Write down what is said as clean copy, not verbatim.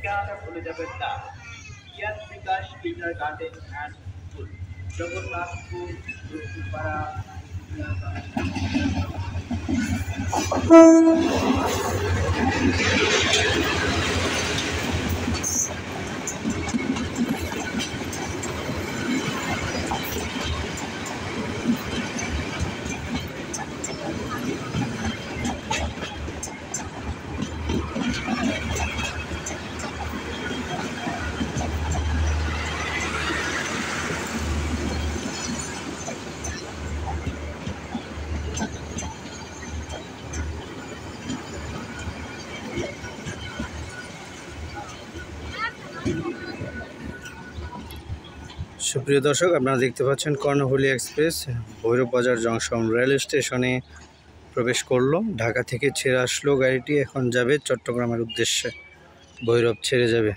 ঠিকানাটা ভুলে যাবেন না। Gyan Bikash kindergarten and school, Jagannathpur, Dakshinpara, সুপ্রিয় দর্শক, আপনারা দেখতে পাচ্ছেন কর্ণফুলী এক্সপ্রেস ভৈরব বাজার জংশন রেল স্টেশনে প্রবেশ করলো। ঢাকা থেকে ছেড়ে আসলো গাড়িটি, এখন যাবে চট্টগ্রামের উদ্দেশ্যে, ভৈরব ছেড়ে যাবে।